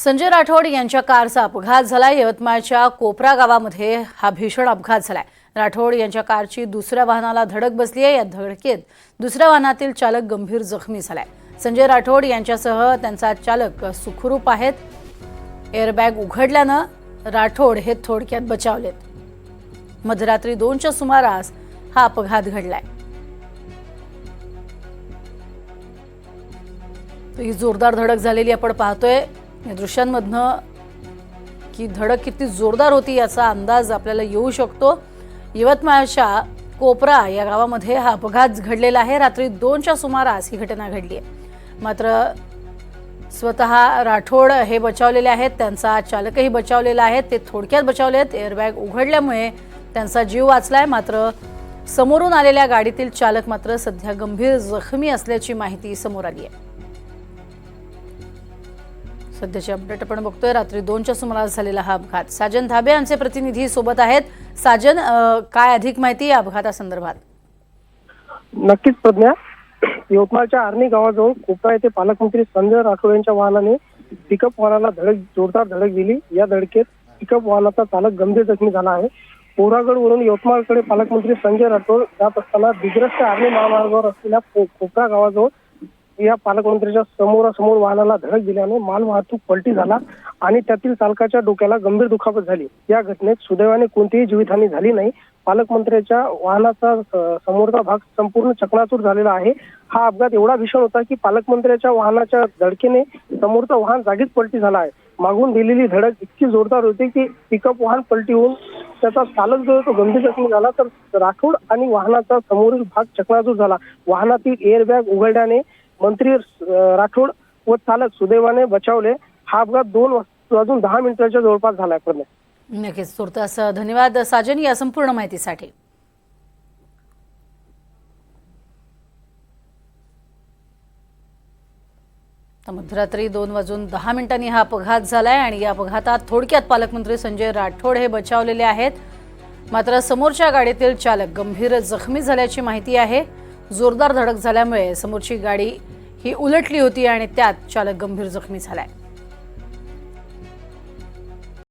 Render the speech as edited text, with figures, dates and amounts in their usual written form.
संजय राठोड यांच्या कारचा अपघात झाला। यवतमाळच्या कोपरा गावामध्ये हा भीषण अपघात झालाय। राठोड यांच्या कारची दुसऱ्या वाहनाला धडक बसली आहे। या धडकेत दुसऱ्या वाहनातील चालक गंभीर जखमी झालाय। संजय राठोड यांच्यासह त्यांचा चालक सुखरूप आहेत। एअरबॅग उघडल्यानं राठोड हे थोडक्यात बचावलेत। मध्यरात्री 2च्या सुमारास हा अपघात घडलाय। ही जोरदार धडक झालेली आपण पाहतोय। या दृश्यांमधनं की धडक किती जोरदार होती याचा अंदाज आपल्याला येऊ शकतो। यवतमाळच्या कोपरा या गावामध्ये हा अपघात घडलेला आहे। रात्री 2च्या सुमारास ही घटना घडली आहे। मात्र स्वतः राठोड हे बचावलेले आहेत, त्यांचा चालकही बचावलेला आहे। ते थोडक्यात बचावलेत। एअरबॅग उघडल्यामुळे त्यांचा जीव वाचलाय। मात्र समोरून आलेल्या गाडीतील चालक मात्र सध्या गंभीर जखमी असल्याची माहिती समोर आली आहे। सध्याची अपडेट आपण बघतोय। रात्री 2च्या सुमारास झालेला हा अपघात। साजन धाबे आमचे प्रतिनिधी सोबत आहेत। साजन, काय अधिक माहिती या अपघातासंदर्भात? नक्कीच प्रज्ञा, यवतमाळच्या आर्णी गावाजवळ कोपरा येथे पालकमंत्री संजय राठोड यांच्या वाहनाने पिकअप वाहनाला जोरदार धडक दिली। या धडकेत पिकअप वाहनाचा चालक गंभीर जखमी झाला आहे। पोरागडवरून यवतमाळकडे पालकमंत्री संजय राठोड जात असताना दिग्रस ते आर्णी महामार्गावर असलेल्या कोपरा गावाजवळ या पालकमंत्र्यांच्या समोरासमोर वाहनाला धडक दिल्याने माल वाहतूक पलटी झाला आणि त्यातील चालकाच्या डोक्याला गंभीर दुखापत झाली। या घटनेत सुदैवाने कोणतीही जीवितहानी झाली नाही। पालकमंत्र्यांच्या वाहनाचा समोरचा भाग संपूर्ण चकनाचूर झालेला आहे। हा अपघात एवढा भीषण होता की पालकमंत्र्यांच्या वाहनाच्या धडकेने समोरचा वाहन जागीच पलटी झाला आहे। मागून दिलेली धडक इतकी जोरदार होती की पिकअप वाहन पलटी होऊन त्याचा चालक जो तो गंभीर जखमी झाला, तर राठोड आणि वाहनाचा समोरील भाग चकनाचूर झाला। वाहनातील एअरबॅग उघडल्याने मंत्री राठोड व चालक सुदैवाने बचावले। हा अपघात 2:10 जवळपास झालाय। नक्कीच, तुर्तास धन्यवाद साजन या संपूर्ण माहितीसाठी। मध्यरात्री 2:10 हा अपघात झालाय आणि या अपघातात थोडक्यात पालकमंत्री संजय राठोड हे बचावलेले आहेत। मात्र समोरच्या गाडीतील चालक गंभीर जखमी झाल्याची माहिती आहे। जोरदार धडक झाल्यामुळे समोरची गाडी ही उलटली होती आणि त्यात चालक गंभीर जखमी झालाय।